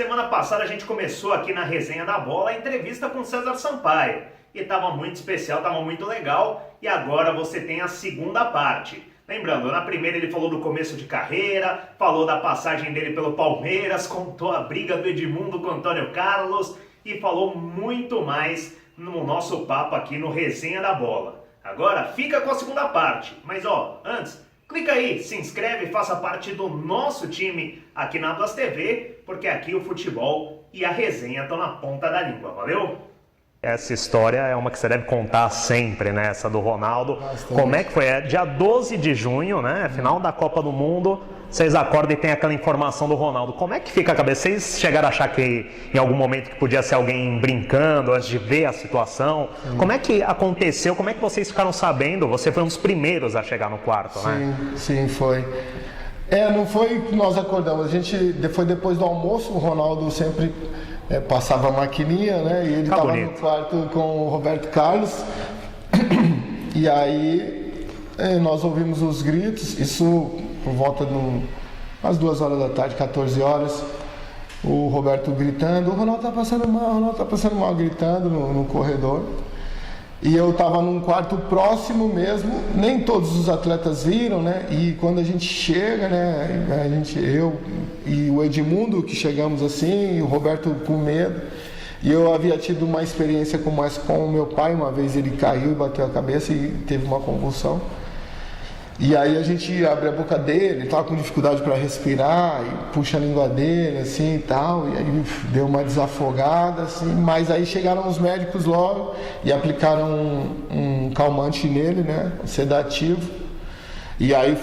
Semana passada a gente começou aqui na Resenha da Bola a entrevista com César Sampaio. E estava muito especial, estava muito legal. E agora você tem a segunda parte. Lembrando, na primeira ele falou do começo de carreira, falou da passagem dele pelo Palmeiras, contou a briga do Edmundo com o Antônio Carlos e falou muito mais no nosso papo aqui no Resenha da Bola. Agora fica com a segunda parte. Mas antes, clica aí, se inscreve e faça parte do nosso time aqui na Atlas TV, porque aqui o futebol e a resenha estão na ponta da língua, valeu? Essa história é uma que você deve contar sempre, né? Essa do Ronaldo. Como é que foi? É dia 12 de junho, né? Final da Copa do Mundo. Vocês acordam e tem aquela informação do Ronaldo. Como é que fica a cabeça? Vocês chegaram a achar que em algum momento que podia ser alguém brincando antes de ver a situação? Como é que aconteceu? Como é que vocês ficaram sabendo? Você foi um dos primeiros a chegar no quarto, né? Sim, foi. Não foi que nós acordamos. Foi depois do almoço, o Ronaldo sempre passava a maquininha, né? E ele estava no quarto com o Roberto Carlos. E aí nós ouvimos os gritos, isso por volta de umas 2 horas da tarde, 14 horas. O Roberto gritando, o Ronaldo tá passando mal, gritando no corredor. E eu estava num quarto próximo mesmo, nem todos os atletas viram, né? E quando a gente chega, né? Eu e o Edmundo que chegamos assim, e o Roberto com medo. E eu havia tido uma experiência com o meu pai, uma vez ele caiu e bateu a cabeça e teve uma convulsão. E aí a gente abre a boca dele, ele estava com dificuldade para respirar, e puxa a língua dele, assim e tal, e aí deu uma desafogada, assim, mas aí chegaram os médicos logo e aplicaram um calmante nele, né, um sedativo. E aí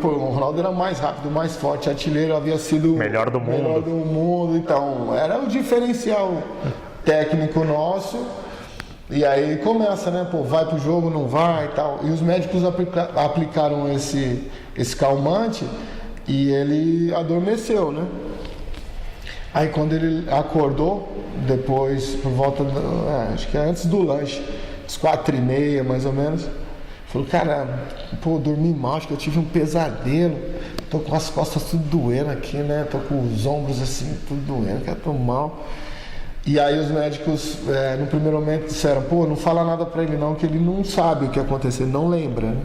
o Ronaldo era mais rápido, mais forte, artilheiro, havia sido melhor do mundo, então era o diferencial técnico nosso. E aí começa, né? Vai pro jogo, não vai e tal. E os médicos aplicaram esse calmante e ele adormeceu, né? Aí quando ele acordou, depois, por volta, acho que antes do lanche, às 4h30 mais ou menos, falou, cara, dormi mal, acho que eu tive um pesadelo, tô com as costas tudo doendo aqui, né? Tô com os ombros assim, tudo doendo, cara, tô mal. E aí os médicos, no primeiro momento, disseram, não fala nada pra ele não, que ele não sabe o que aconteceu, ele não lembra, né?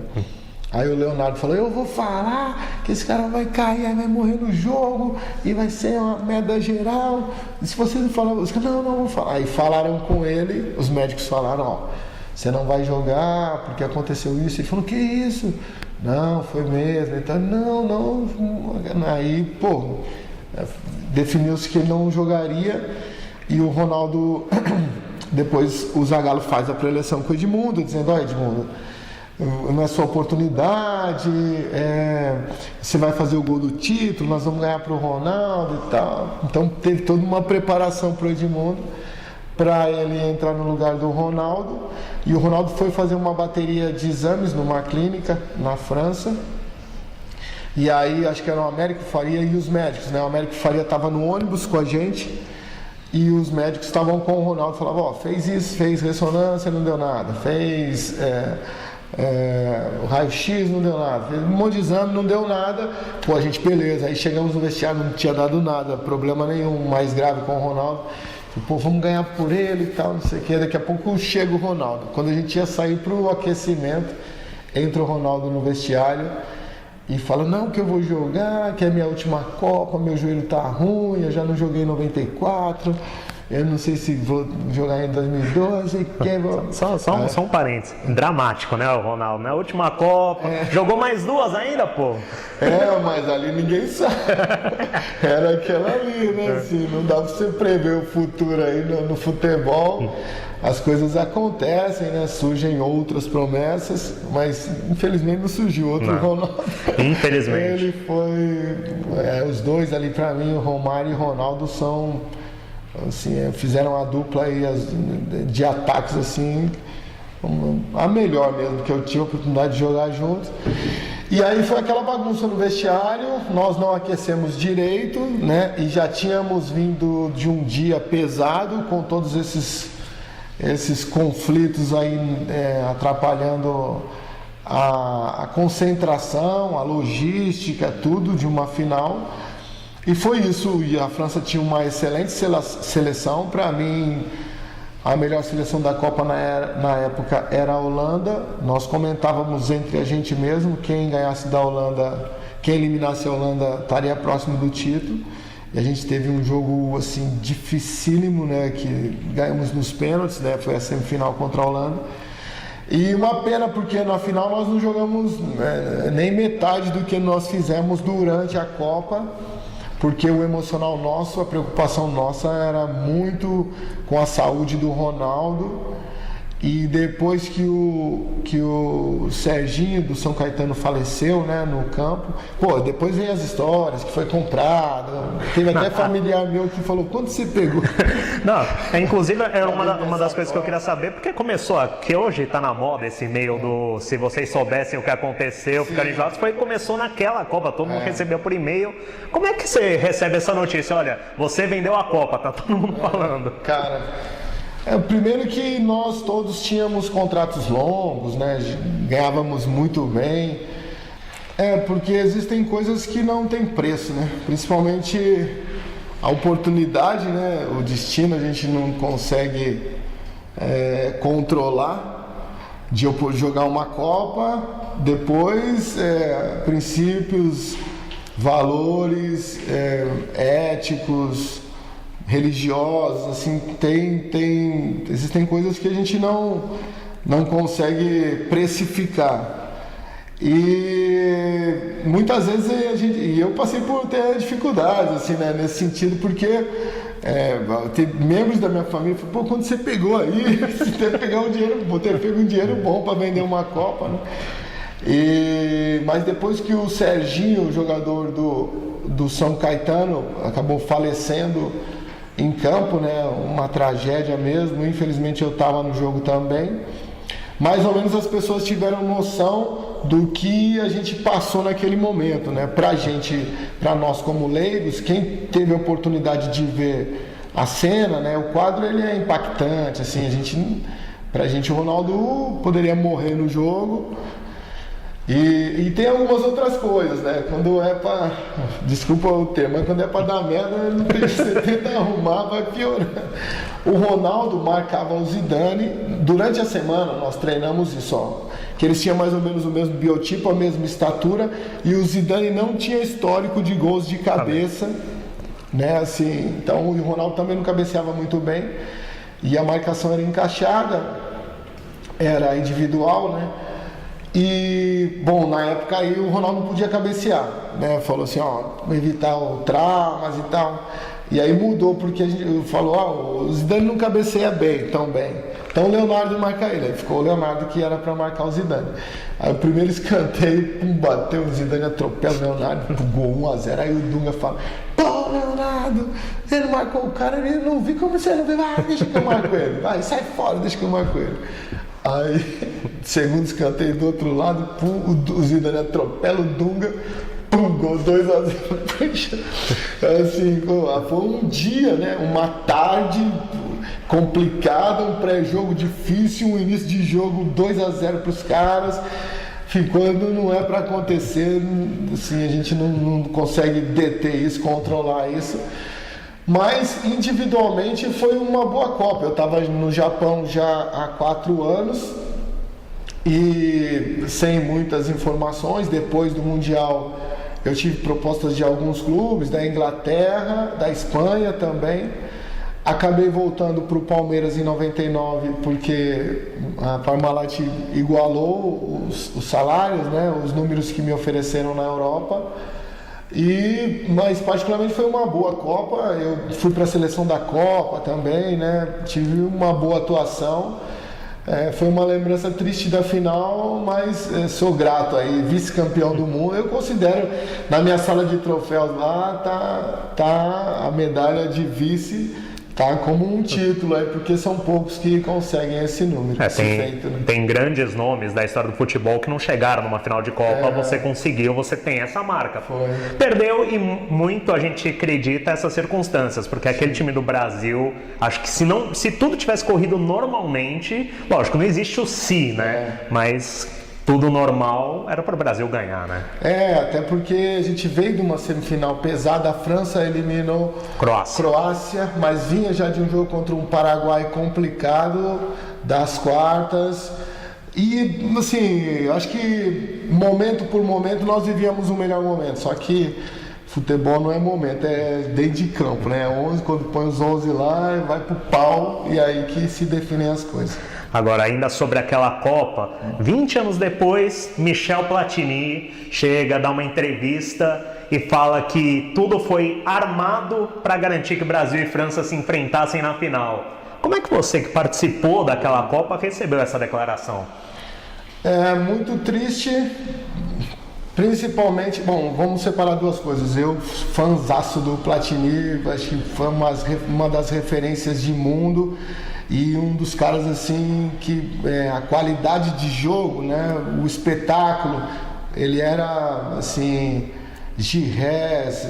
Aí o Leonardo falou, eu vou falar que esse cara vai cair, aí vai morrer no jogo, e vai ser uma merda geral. E se vocês não falarem, os caras, não vou falar. Aí falaram com ele, os médicos falaram, você não vai jogar, porque aconteceu isso. Ele falou, que isso? Não, foi mesmo. Então, não. Aí, definiu-se que ele não jogaria. E o Ronaldo, depois o Zagallo faz a preleção com o Edmundo, dizendo, Edmundo, não é sua oportunidade, você vai fazer o gol do título, nós vamos ganhar para o Ronaldo e tal. Então teve toda uma preparação para o Edmundo, para ele entrar no lugar do Ronaldo. E o Ronaldo foi fazer uma bateria de exames numa clínica na França. E aí, acho que era o Américo Faria e os médicos, né? O Américo Faria estava no ônibus com a gente. E os médicos estavam com o Ronaldo, falavam, fez isso, fez ressonância, não deu nada, fez o raio-x, não deu nada, fez um monte de exame, não deu nada, a gente, beleza, aí chegamos no vestiário, não tinha dado nada, problema nenhum mais grave com o Ronaldo, vamos ganhar por ele e tal, não sei o que, daqui a pouco chega o Ronaldo, quando a gente ia sair pro aquecimento, entra o Ronaldo no vestiário, e fala, não, que eu vou jogar, que é minha última Copa, meu joelho tá ruim, eu já não joguei em 94, eu não sei se vou jogar em 2012. Só um parênteses, dramático, né, o Ronaldo, na última Copa, jogou mais 2 ainda, mas ali ninguém sabe, era aquela ali, né, assim, não dá pra você prever o futuro aí no futebol. As coisas acontecem, né? Surgem outras promessas, mas infelizmente não surgiu outro Ronaldo. Infelizmente. Ele foi... os dois ali para mim, o Romário e o Ronaldo, são... Assim, fizeram a dupla aí de ataques, assim, a melhor mesmo, que eu tive a oportunidade de jogar juntos. E aí foi aquela bagunça no vestiário, nós não aquecemos direito, né? E já tínhamos vindo de um dia pesado, com todos esses conflitos aí atrapalhando a concentração, a logística, tudo de uma final. E foi isso, e a França tinha uma excelente seleção. Para mim, a melhor seleção da Copa na época era a Holanda. Nós comentávamos entre a gente mesmo, quem ganhasse da Holanda, quem eliminasse a Holanda estaria próximo do título. E a gente teve um jogo assim dificílimo, né, que ganhamos nos pênaltis, né, foi a semifinal contra a Holanda. E uma pena porque na final nós não jogamos nem metade do que nós fizemos durante a Copa, porque o emocional nosso, a preocupação nossa era muito com a saúde do Ronaldo. E depois que o Serginho do São Caetano faleceu, né, no campo, depois vem as histórias que foi comprado. Teve até familiar meu que falou, quanto você pegou? Não, inclusive era uma das coisas que eu queria saber, porque começou que hoje está na moda esse e-mail do se vocês soubessem o que aconteceu, ficarem enjoados, começou naquela Copa, todo mundo recebeu por e-mail. Como é que você recebe essa notícia? Olha, você vendeu a Copa, tá todo mundo falando. Cara, primeiro que nós todos tínhamos contratos longos, né? Ganhávamos muito bem. Porque existem coisas que não tem preço, né? Principalmente a oportunidade, né? O destino a gente não consegue controlar de jogar uma Copa. Depois, princípios, valores éticos, religiosos, assim, existem coisas que a gente não consegue precificar. E muitas vezes eu passei por ter dificuldades, assim, né, nesse sentido, porque tem membros da minha família que falaram, quando você pegou aí, você teve que pegar um dinheiro, ter pego um dinheiro bom para vender uma Copa, né? Mas depois que o Serginho, o jogador do São Caetano, acabou falecendo em campo, né, uma tragédia mesmo, infelizmente eu estava no jogo também, mais ou menos as pessoas tiveram noção do que a gente passou naquele momento, né? Para nós como leigos, quem teve a oportunidade de ver a cena, né, o quadro ele é impactante, assim, pra gente o Ronaldo poderia morrer no jogo. E tem algumas outras coisas, né? Quando desculpa o termo, mas quando é para dar merda, você tenta arrumar, vai piorando. O Ronaldo marcava o Zidane. Durante a semana nós treinamos isso, que eles tinham mais ou menos o mesmo biotipo, a mesma estatura, e o Zidane não tinha histórico de gols de cabeça, né? Assim, então o Ronaldo também não cabeceava muito bem, e a marcação era encaixada, era individual, né? E, bom, na época aí o Ronaldo não podia cabecear, né? Falou assim, evitar traumas e tal. E aí mudou, porque a gente falou, o Zidane não cabeceia tão bem. Então o Leonardo marca ele. Aí ficou o Leonardo que era para marcar o Zidane. Aí o primeiro escanteio, bateu, o Zidane atropela o Leonardo, gol 1-0. Aí o Dunga fala, pô, Leonardo, ele marcou o cara, ele não viu, como você não viu? Deixa que eu marco ele. Vai, sai fora, deixa que eu marco ele. Aí, segundo escanteio do outro lado, o Zidane atropela o Dunga, gol 2-0. Assim, foi um dia, né? Uma tarde complicada, um pré-jogo difícil, um início de jogo 2-0 para os caras. Quando não é para acontecer, assim, a gente não consegue deter isso, controlar isso. Mas individualmente foi uma boa Copa. Eu estava no Japão já há 4 anos e sem muitas informações. Depois do Mundial eu tive propostas de alguns clubes, da Inglaterra, da Espanha também. Acabei voltando para o Palmeiras em 99 porque a Parmalat igualou os salários, né, os números que me ofereceram na Europa. Mas particularmente foi uma boa Copa. Eu fui para a seleção da Copa também, né? Tive uma boa atuação. Foi uma lembrança triste da final, mas sou grato aí, vice-campeão do mundo. Eu considero, na minha sala de troféus lá, tá a medalha de vice, tá como um título aí, porque são poucos que conseguem esse número. Tem grandes nomes da história do futebol que não chegaram numa final de Copa, você conseguiu, você tem essa marca. Foi. Perdeu e muito a gente acredita essas circunstâncias, porque aquele time do Brasil, acho que se tudo tivesse corrido normalmente, lógico, não existe o se, né? Mas tudo normal, era para o Brasil ganhar, né? Até porque a gente veio de uma semifinal pesada, a França eliminou Croácia, mas vinha já de um jogo contra um Paraguai complicado, das quartas. E, assim, acho que momento por momento nós vivíamos o melhor momento, só que futebol não é momento, é dentro de campo, né? 11, quando põe os 11 lá, vai pro pau e aí que se definem as coisas. Agora, ainda sobre aquela Copa, 20 anos depois, Michel Platini chega, dá uma entrevista e fala que tudo foi armado para garantir que Brasil e França se enfrentassem na final. Como é que você, que participou daquela Copa, recebeu essa declaração? É muito triste, principalmente, bom, vamos separar duas coisas. Eu, fãzaço do Platini, acho que foi uma das referências de mundo. E um dos caras assim que a qualidade de jogo, né, o espetáculo, ele era assim, Giresse,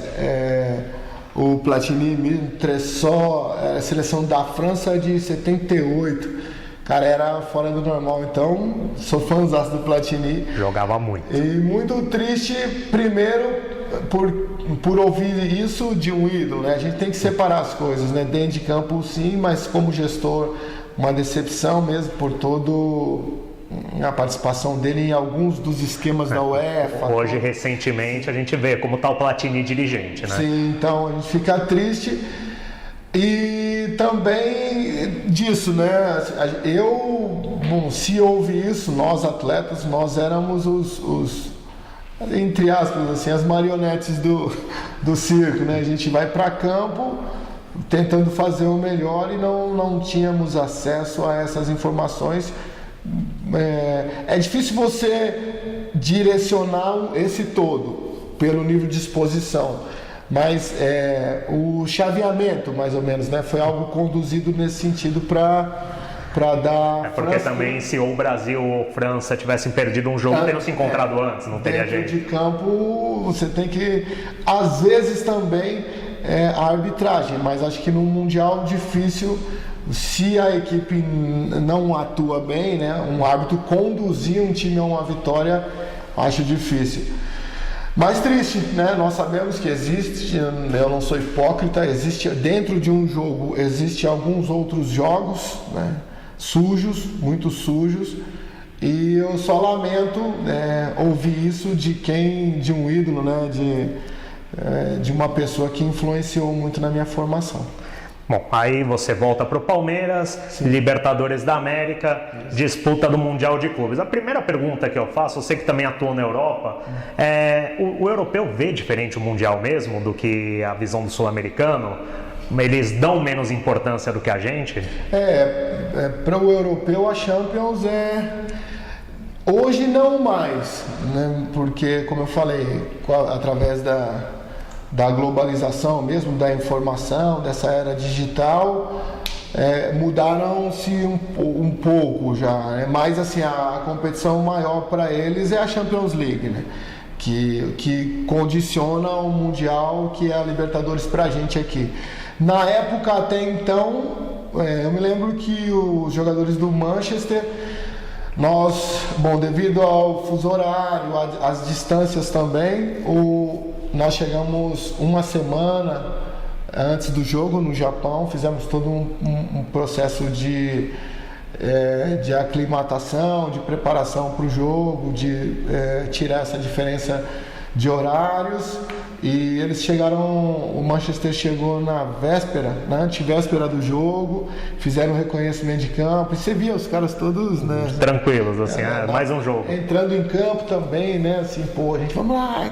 o Platini mesmo, Tressó, a seleção da França de 78, cara, era fora do normal. Então, sou fãzaço do Platini. Jogava muito. E muito triste, primeiro, por ouvir isso de um ídolo, né? A gente tem que separar as coisas, né? Dentro de campo, sim, mas como gestor, uma decepção mesmo por todo a participação dele em alguns dos esquemas da UEFA. Hoje, recentemente, a gente vê como está o Platini dirigente, né? Sim, então a gente fica triste. E também disso, né? Bom, se houve isso, nós atletas, nós éramos os entre aspas, assim, as marionetes do circo, né? A gente vai para campo tentando fazer o melhor e não tínhamos acesso a essas informações. É difícil você direcionar esse todo pelo nível de exposição, mas o chaveamento, mais ou menos, né? Foi algo conduzido nesse sentido para dar... porque também se o Brasil ou França tivessem perdido um jogo, teriam se encontrado antes, não teria jeito. Dentro de campo, você tem que, às vezes também, a arbitragem, mas acho que no Mundial difícil, se a equipe não atua bem, né, um árbitro conduzir um time a uma vitória, acho difícil. Mas triste, né? Nós sabemos que existe, eu não sou hipócrita, existe dentro de um jogo, existe alguns outros jogos, né? Sujos, muito sujos, e eu só lamento ouvir isso de um ídolo, né? De uma pessoa que influenciou muito na minha formação. Bom, aí você volta para o Palmeiras, sim. Libertadores da América, disputa do Mundial de Clubes. A primeira pergunta que eu faço, você que também atua na Europa, o europeu vê diferente o Mundial mesmo do que a visão do sul-americano? Eles dão menos importância do que a gente? Para o europeu a Champions hoje não mais, né? Porque, como eu falei, através da globalização mesmo, da informação, dessa era digital, mudaram-se um pouco já, né? Mas assim, a competição maior para eles é a Champions League, né? Que condiciona o Mundial, que é a Libertadores para a gente aqui. Na época até então, eu me lembro que os jogadores do Manchester, devido ao fuso horário, às distâncias também, nós chegamos uma semana antes do jogo no Japão, fizemos todo um processo de aclimatação, de preparação para o jogo, de tirar essa diferença de horários, e eles chegaram, o Manchester chegou na véspera, na antevéspera do jogo, fizeram um reconhecimento de campo, e você via os caras todos, né, tranquilos, assim, mais um jogo. Entrando em campo também, né, assim, a gente, vamos lá,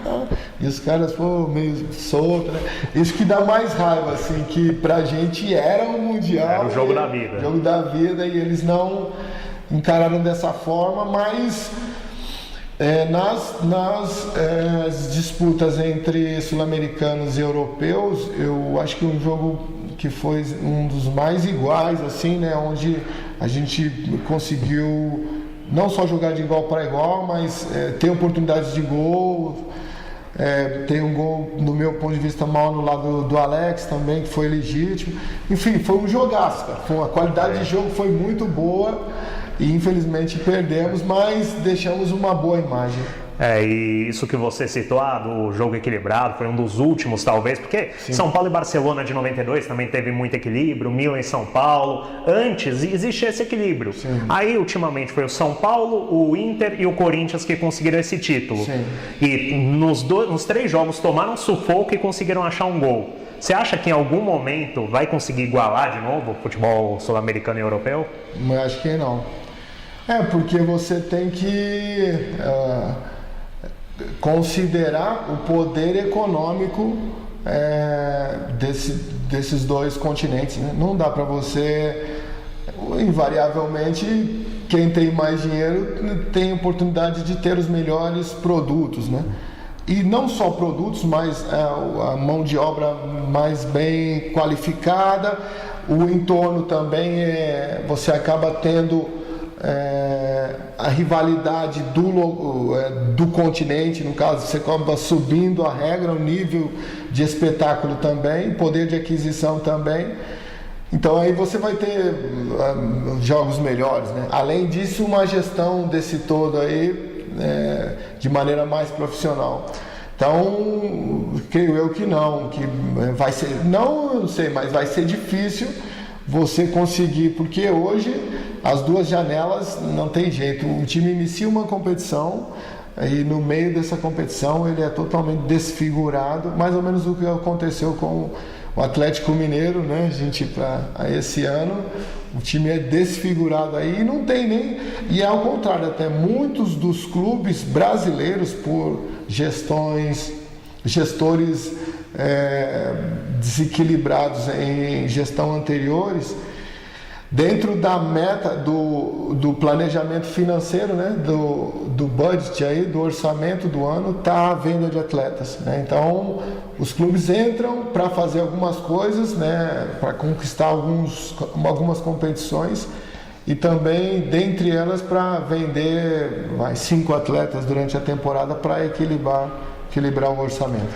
e os caras, meio soltos, né, isso que dá mais raiva, assim, que pra gente era um Mundial. Era o jogo da vida. Jogo da vida, e eles não encararam dessa forma, mas... nas disputas entre sul-americanos e europeus, eu acho que um jogo que foi um dos mais iguais, assim, né, onde a gente conseguiu não só jogar de igual para igual, mas ter oportunidades de gol. Tem um gol, no meu ponto de vista, mal no lado do Alex também, que foi legítimo. Enfim, foi um jogaço, cara. A qualidade de jogo foi muito boa. e infelizmente perdemos, mas deixamos uma boa imagem. E isso que você citou, do jogo equilibrado, foi um dos últimos talvez, porque sim, São Paulo e Barcelona de 92 também teve muito equilíbrio, Milan e São Paulo, antes existia esse equilíbrio. Sim. Aí ultimamente foi o São Paulo, o Inter e o Corinthians que conseguiram esse título. Sim. E nos 3 jogos tomaram sufoco e conseguiram achar um gol. Você acha que em algum momento vai conseguir igualar de novo o futebol sul-americano e europeu? Eu acho que não. Porque você tem que considerar o poder econômico desses 2 continentes, né? Não dá para você, invariavelmente, quem tem mais dinheiro tem oportunidade de ter os melhores produtos, né? E não só produtos, mas a mão de obra mais bem qualificada, o entorno também, você acaba tendo a rivalidade do continente, no caso, você acaba subindo a regra, o nível de espetáculo também, poder de aquisição também. Então aí você vai ter jogos melhores, né? Além disso, uma gestão desse todo aí de maneira mais profissional. Então, creio eu que não, que vai ser, não sei, mas vai ser difícil você conseguir, porque hoje as 2 janelas não tem jeito. O time inicia uma competição e no meio dessa competição ele é totalmente desfigurado, mais ou menos o que aconteceu com o Atlético Mineiro, né? A gente, para esse ano, o time é desfigurado aí e não tem nem... E é ao contrário, até muitos dos clubes brasileiros, por gestores desequilibrados em gestão anteriores, dentro da meta do planejamento financeiro, né, do budget aí, do orçamento do ano, está a venda de atletas, né? Então os clubes entram para fazer algumas coisas, né, para conquistar algumas competições e também, dentre elas, para vender 5 atletas durante a temporada para equilibrar o orçamento.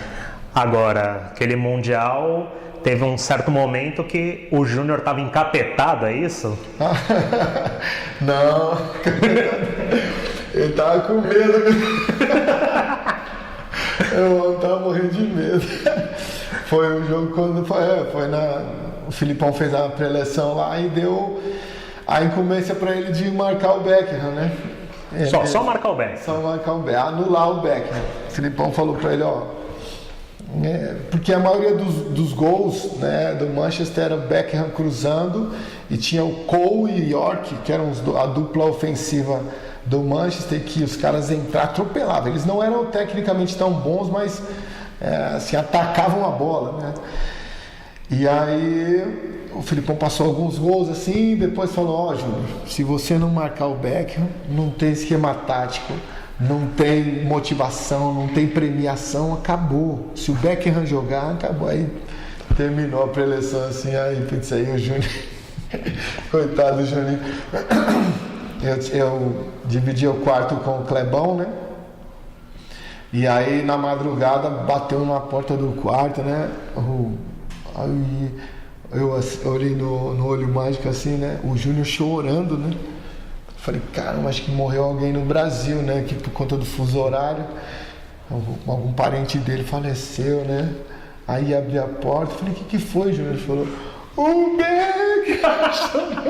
Agora, aquele Mundial, teve um certo momento que o Júnior estava encapetado, é isso? Não, ele estava com medo. Eu estava morrendo de medo. Foi um jogo quando o Filipão fez a pré-eleção lá e deu a incumbência para ele de marcar o Beckham, né? Só marcar o Beckham. Só marcar o Beckham, anular o Beckham. O Filipão falou para ele, porque a maioria dos gols, né, do Manchester era o Beckham cruzando e tinha o Cole e York, que eram a dupla ofensiva do Manchester, que os caras atropelavam. Eles não eram tecnicamente tão bons, mas assim, atacavam a bola, né? E aí o Filipão passou alguns gols assim, e depois falou: Júnior, se você não marcar o Beckham, não tem esquema tático, não tem motivação, não tem premiação, acabou. Se o Beckham jogar, acabou. Aí terminou a pré-eleção assim, aí o Júnior, coitado do Juninho. Eu dividi o quarto com o Clebão, né? E aí na madrugada bateu na porta do quarto, né? Aí eu olhei no olho mágico assim, né? O Júnior chorando, né? Falei, caramba, acho que morreu alguém no Brasil, né? Que por conta do fuso horário, algum parente dele faleceu, né? Aí abri a porta, falei, o que foi, Júnior? Ele falou, o Beckham!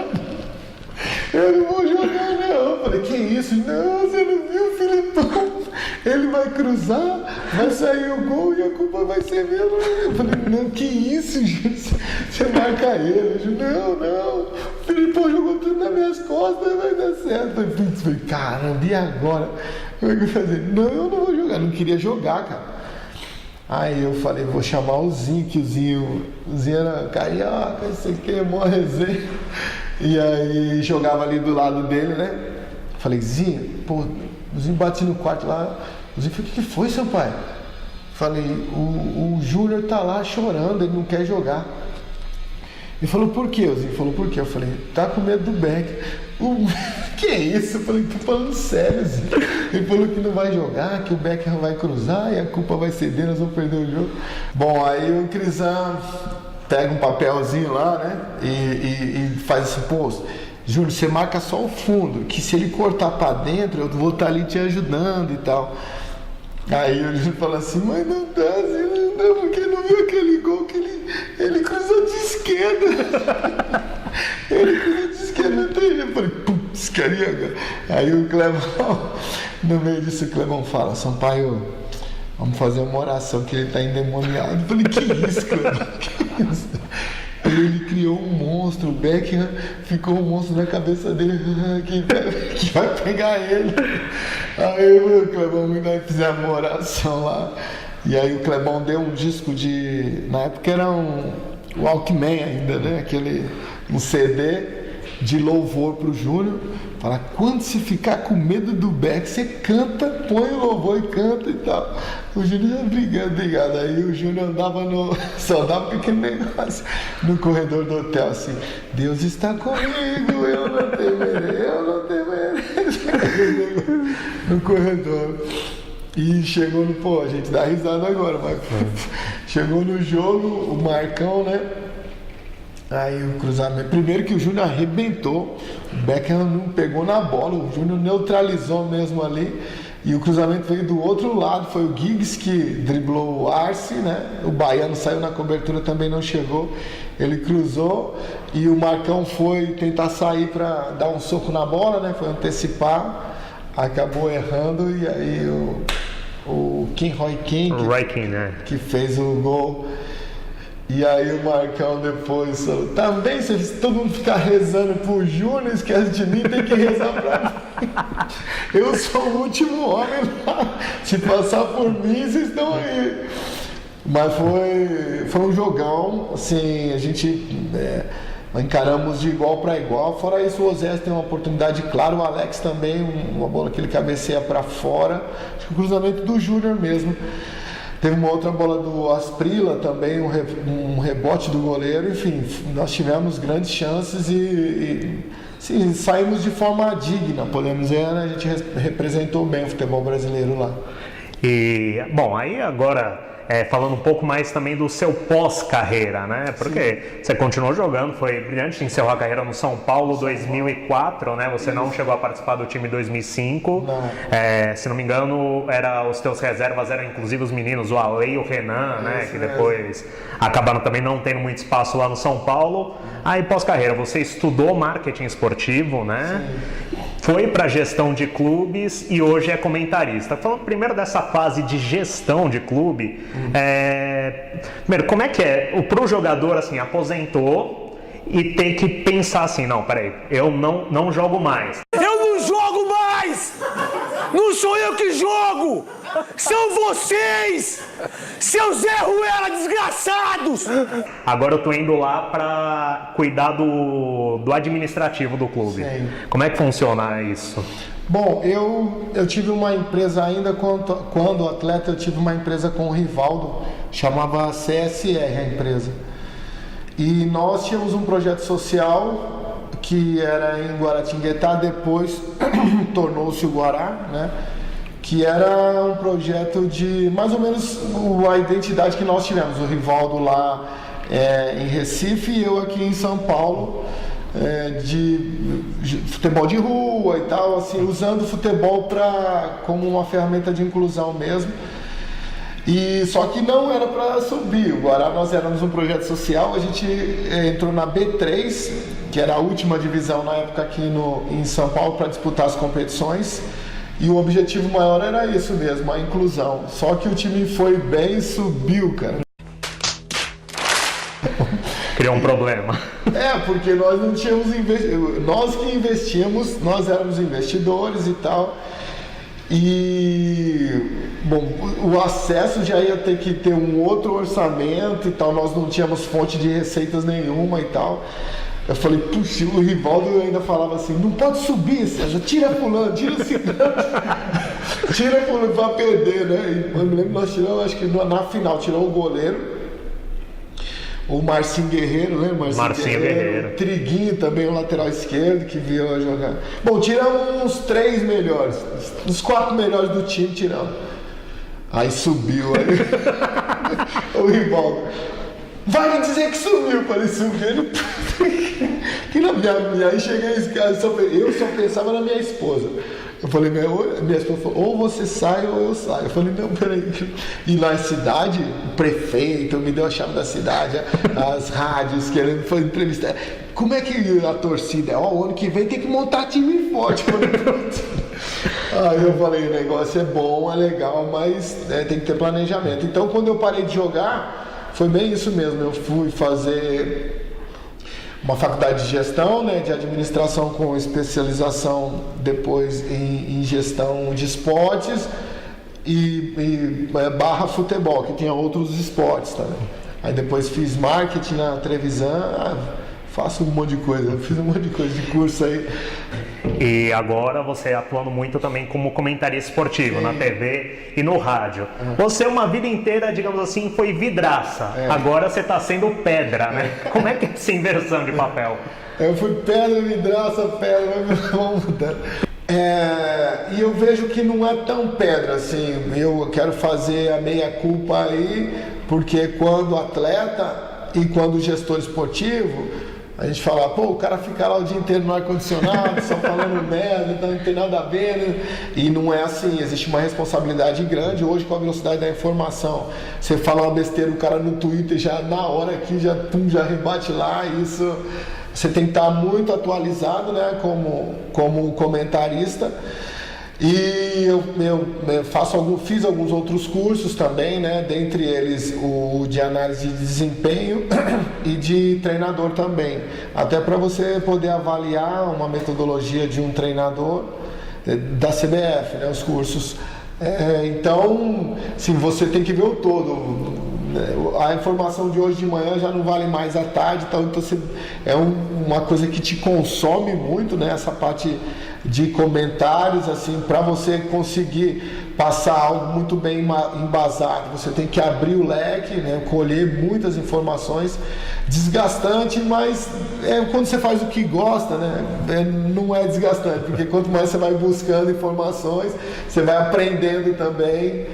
Eu não vou jogar, não. Falei, que isso? Não, você não viu o Filipão? Ele vai cruzar, vai sair o gol e a culpa vai ser minha. Eu falei, não, que isso, gente? Você marca ele. Eu falei, não. O Filipão jogou tudo nas minhas costas, vai dar certo. Eu falei, caramba, e agora? Como é que eu ia fazer? Não, eu não vou jogar. Não queria jogar, cara. Aí eu falei, vou chamar o Zinho, que o Zinho era carioca, isso aqui é mó resenha. E aí jogava ali do lado dele, né? Falei, Zinho, pô, o Zinho bate no quarto lá. O Zinho falou, o que foi, seu pai? Falei, o Júnior tá lá chorando, ele não quer jogar. Ele falou, por quê? O Zinho falou, por quê? Eu falei, tá com medo do Beck. Que é isso? Eu falei, tô falando sério, Zinho. Ele falou que não vai jogar, que o Beckham vai cruzar e a culpa vai ser dele, nós vamos perder o jogo. Bom, aí o Crisan pega um papelzinho lá, né? E faz assim, pô, Júnior, você marca só o fundo, que se ele cortar para dentro, eu vou estar ali te ajudando e tal. Aí o Júnior fala assim, mas não dá, assim, não dá, porque não viu aquele gol que ele cruzou de esquerda. Ele cruzou de esquerda, não tem. Eu falei, putz, queria. Aí o Clebão, no meio disso, o Clebão fala, Sampaio, vamos fazer uma oração que ele está endemoniado. Eu falei, que isso, Clebão? Que isso? Ele criou um monstro, o Beckham ficou um monstro na cabeça dele que vai pegar ele. Aí o Clebão fizemos uma oração lá. E aí o Clebão deu um disco de. Na época era um Walkman ainda, né? Um CD de louvor pro Júnior. Fala, quando você ficar com medo do Beck, você canta, põe o louvor e canta e tal. O Júnior, obrigado. Aí o Júnior só andava com aquele negócio no corredor do hotel, assim, Deus está comigo, eu não temerei. No corredor. E chegou no, pô, a gente dá risada agora, mas chegou no jogo, o Marcão, né? Aí o cruzamento. Primeiro que o Júnior arrebentou, o Beckham não pegou na bola, o Júnior neutralizou mesmo ali. E o cruzamento veio do outro lado, foi o Giggs que driblou o Arce, né? O baiano saiu na cobertura, também não chegou. Ele cruzou e o Marcão foi tentar sair para dar um soco na bola, né? Foi antecipar, acabou errando e aí o Kim Roy Kim, que fez o gol. E aí o Marcão depois falou, também se todo mundo ficar rezando pro Júnior, esquece de mim, tem que rezar pra mim. Eu sou o último homem lá. Se passar por mim, vocês estão aí. Mas foi um jogão, assim, a gente encaramos de igual para igual. Fora isso, o Osés tem uma oportunidade, claro, o Alex também, uma bola que ele cabeceia para fora. Acho que o cruzamento do Júnior mesmo. Teve uma outra bola do Asprilla também, um rebote do goleiro. Enfim, nós tivemos grandes chances e sim, saímos de forma digna, podemos dizer, né? A gente representou bem o futebol brasileiro lá. E, bom, aí agora, falando um pouco mais também do seu pós-carreira, né? Porque você continuou jogando, foi brilhante, encerrou a carreira no São Paulo 2004, né? Você não chegou a participar do time 2005. Se não me engano, os teus reservas eram inclusive os meninos, o Ale e o Renan, né? Que depois acabaram também não tendo muito espaço lá no São Paulo. Aí pós-carreira, você estudou marketing esportivo, né? Sim. Foi para gestão de clubes e hoje é comentarista. Falando primeiro dessa fase de gestão de clube, primeiro, como é que é? Pro jogador, assim, aposentou e tem que pensar assim, não, peraí, eu não jogo mais. Eu não jogo mais! Não sou eu que jogo! São vocês! Seus Zé Ruela desgraçados! Agora eu tô indo lá para cuidar do administrativo do clube. Sim. Como é que funciona isso? Bom, eu tive uma empresa ainda, quando atleta, eu tive uma empresa com o Rivaldo, chamava CSR a empresa. E nós tínhamos um projeto social que era em Guaratinguetá, depois tornou-se o Guará, né? Que era um projeto de mais ou menos a identidade que nós tivemos. O Rivaldo lá em Recife e eu aqui em São Paulo, de futebol de rua e tal, assim, usando o futebol como uma ferramenta de inclusão mesmo. E só que não era para subir. O Guará, nós éramos um projeto social, a gente entrou na B3, que era a última divisão na época aqui em São Paulo, para disputar as competições. E o objetivo maior era isso mesmo, a inclusão. Só que o time foi bem e subiu, cara. Criou um problema. Porque nós não tínhamos nós que investíamos, nós éramos investidores e tal. E, bom, o acesso já ia ter que ter um outro orçamento e tal. Nós não tínhamos fonte de receitas nenhuma e tal. Eu falei, puxa, o Rivaldo ainda falava assim, não pode subir, Sérgio, tira fulano, tira ciclano, tira fulano pra perder, né? E eu me lembro que nós tiramos, acho que na final, tirou o goleiro, o Marcinho Guerreiro, né? Marcinho Guerreiro. Triguinho também, o lateral esquerdo, que veio a jogar. Bom, tiramos uns 3 melhores, os 4 melhores do time tiramos. Aí subiu, aí o Rivaldo. Vai me dizer que sumiu, falei, subiu, ele... E aí cheguei esse cara, eu só pensava na minha esposa. Eu falei, minha esposa falou, ou você sai ou eu saio. Eu falei, não, peraí. E na cidade, o prefeito me deu a chave da cidade, as rádios querendo fazer entrevista. Como é que a torcida? O ano que vem tem que montar time forte. Aí eu falei, o negócio é bom, é legal, mas tem que ter planejamento. Então, quando eu parei de jogar, foi bem isso mesmo. Eu fui fazer uma faculdade de gestão, né, de administração com especialização depois em gestão de esportes e barra futebol, que tinha outros esportes também. Aí depois fiz marketing na Trevisan, faço um monte de coisa, fiz um monte de coisa de curso aí. E agora você atuando muito também como comentarista esportivo, na TV e no rádio. Você uma vida inteira, digamos assim, foi vidraça. Agora você está sendo pedra, né? Como é que é essa inversão de papel? Eu fui pedra, vidraça, pedra, vamos mudar. E eu vejo que não é tão pedra assim. Eu quero fazer a meia-culpa aí, porque quando atleta e quando gestor esportivo, a gente fala, pô, o cara fica lá o dia inteiro no ar-condicionado, só falando merda, não tem nada a ver, né? E não é assim, existe uma responsabilidade grande hoje com a velocidade da informação. Você fala uma besteira, o cara no Twitter já na hora aqui, já rebate lá, isso. Você tem que estar muito atualizado, né, como comentarista. E eu fiz alguns outros cursos também, né? Dentre eles o de análise de desempenho e de treinador também, até para você poder avaliar uma metodologia de um treinador da CBF, né? Os cursos. Então, sim, você tem que ver o todo. A informação de hoje de manhã já não vale mais à tarde, então é uma coisa que te consome muito, né? Essa parte de comentários, assim, para você conseguir passar algo muito bem embasado, você tem que abrir o leque, né? Colher muitas informações, desgastante, mas quando você faz o que gosta, né? Não é desgastante, porque quanto mais você vai buscando informações, você vai aprendendo também.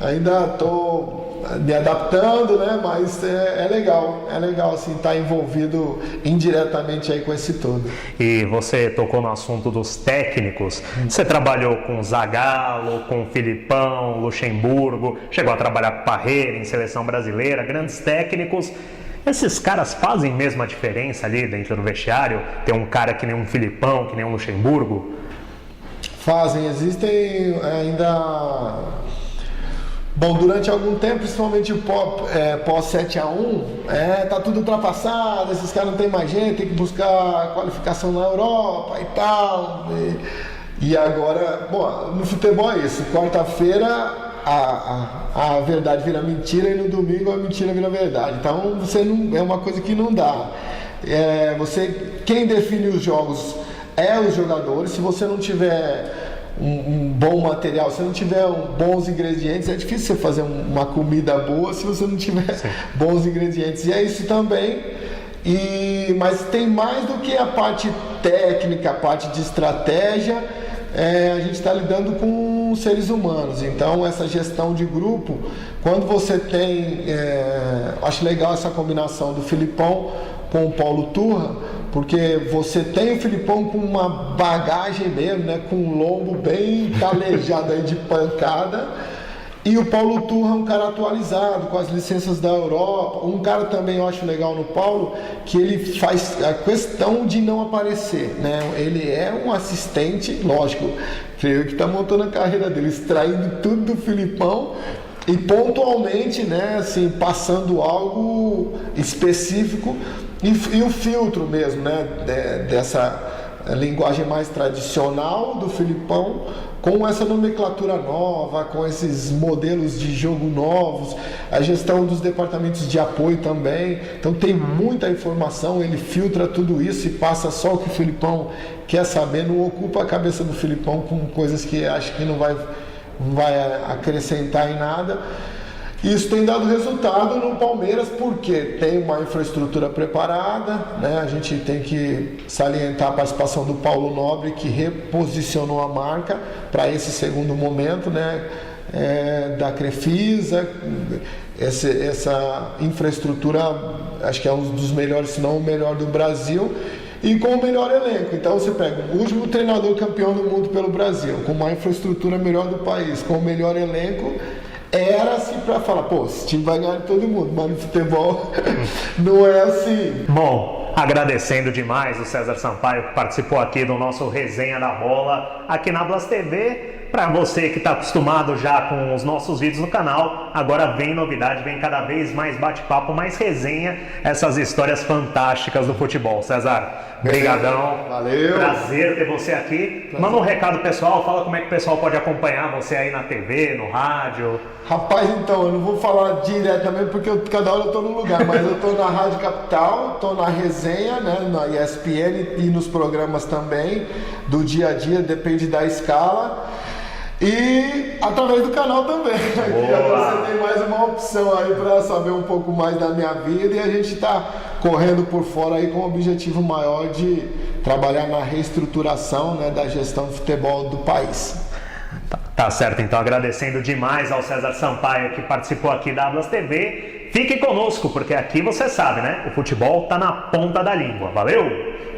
Ainda estou me adaptando, né? Mas é legal assim, estar envolvido indiretamente aí com esse todo. E você tocou no assunto dos técnicos. Você trabalhou com Zagallo, com Filipão, Luxemburgo, chegou a trabalhar com Parreira em seleção brasileira, grandes técnicos. Esses caras fazem mesmo a diferença ali dentro do vestiário? Tem um cara que nem um Filipão, que nem um Luxemburgo? Fazem, existem ainda. Bom, durante algum tempo, principalmente o pós 7-1, tá tudo ultrapassado, esses caras não tem mais gente, tem que buscar qualificação na Europa e tal. E agora, bom, no futebol é isso, quarta-feira a verdade vira mentira e no domingo a mentira vira verdade. Então você não, é uma coisa que não dá. Quem define os jogos é os jogadores. Se você não tiver um bom material, se não tiver bons ingredientes, é difícil você fazer uma comida boa se você não tiver bons ingredientes. E é isso também. Mas tem mais do que a parte técnica, a parte de estratégia. A gente está lidando com seres humanos. Então essa gestão de grupo, quando você tem, acho legal essa combinação do Filipão com o Paulo Turra, porque você tem o Filipão com uma bagagem mesmo, né, com um lombo bem calejado aí de pancada, e o Paulo Turra é um cara atualizado, com as licenças da Europa. Um cara também eu acho legal no Paulo, que ele faz a questão de não aparecer, né? Ele é um assistente, lógico, creio que está montando a carreira dele, extraindo tudo do Filipão e pontualmente, né, assim, passando algo específico e o filtro mesmo, né, dessa linguagem mais tradicional do Filipão com essa nomenclatura nova, com esses modelos de jogo novos, a gestão dos departamentos de apoio também. Então tem muita informação, ele filtra tudo isso e passa só o que o Filipão quer saber, não ocupa a cabeça do Filipão com coisas que acho que não vai acrescentar em nada. Isso tem dado resultado no Palmeiras porque tem uma infraestrutura preparada, né? A gente tem que salientar a participação do Paulo Nobre, que reposicionou a marca para esse segundo momento, né? Da Crefisa, essa infraestrutura, acho que é um dos melhores, se não o melhor do Brasil. e com o melhor elenco. Então você pega o último treinador campeão do mundo pelo Brasil, com uma infraestrutura melhor do país, com o melhor elenco, era assim para falar, pô, esse time vai ganhar de todo mundo, mas no futebol não é assim. Bom, agradecendo demais o César Sampaio que participou aqui do nosso Resenha da Bola aqui na Blas TV. Para você que está acostumado já com os nossos vídeos no canal, agora vem novidade, vem cada vez mais bate-papo, mais resenha, essas histórias fantásticas do futebol. César, brigadão. Valeu. Prazer ter você aqui. Manda um recado pessoal, fala como é que o pessoal pode acompanhar você aí na TV, no rádio. Rapaz, então, eu não vou falar diretamente porque cada hora eu estou num lugar, mas eu estou na Rádio Capital, estou na resenha, né, na ESPN e nos programas também, do dia a dia, depende da escala. E através do canal também, que agora você tem mais uma opção aí para saber um pouco mais da minha vida, e a gente está correndo por fora aí com o objetivo maior de trabalhar na reestruturação, né, da gestão do futebol do país. Tá certo, então agradecendo demais ao César Sampaio que participou aqui da Blas TV. Fique conosco, porque aqui você sabe, né? O futebol tá na ponta da língua. Valeu!